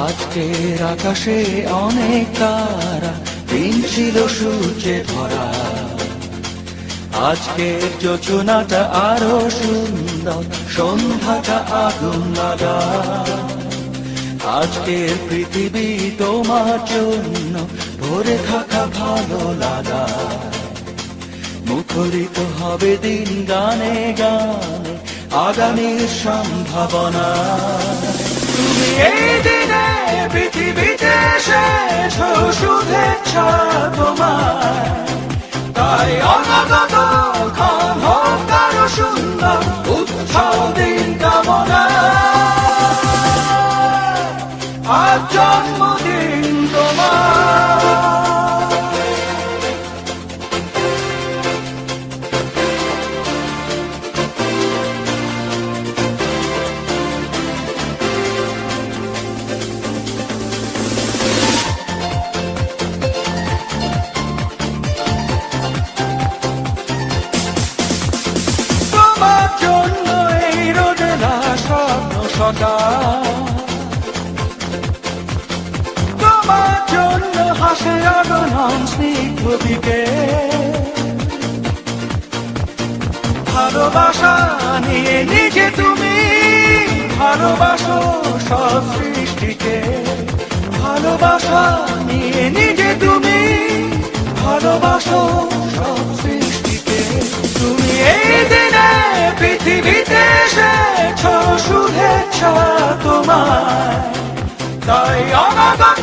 আজকের আকাশে অনেক তারা, দিন ছিল সূর্যে ভরা। আজকের যোজনাটা আরো সুন্দর, সন্ধ্যাটা আগুন লাগা। আজকের পৃথিবী তোমার জন্য ভরে থাকা ভালো লাগা। মুখরিত হবে দিন গানে গানে, আগামীর সম্ভাবনা। তুমি এই দিনে পৃথিবীতে শেষ শুভেচ্ছা তোমার, তাই অনাগত ক্ষণ হোক আরো সুন্দর, উৎসব দিন কামনা। আজ জন্মদিন তোমার। তোমার জন্য এই রোদেলা স্বপ্ন সকাল, তোমার জন্য হাসে আগমন স্নিগ্ধ দিকে। ভালোবাসা নিয়ে নিজে তুমি ভালোবাসো সব সৃষ্টিকে। ভালোবাসা নিয়ে নিজে তুমি ভালোবাসো সব সৃষ্টিকে। তুমি এই দিনে পৃথিবীতে এসেছ শুভেচ্ছা তোমার, তাই অনাগত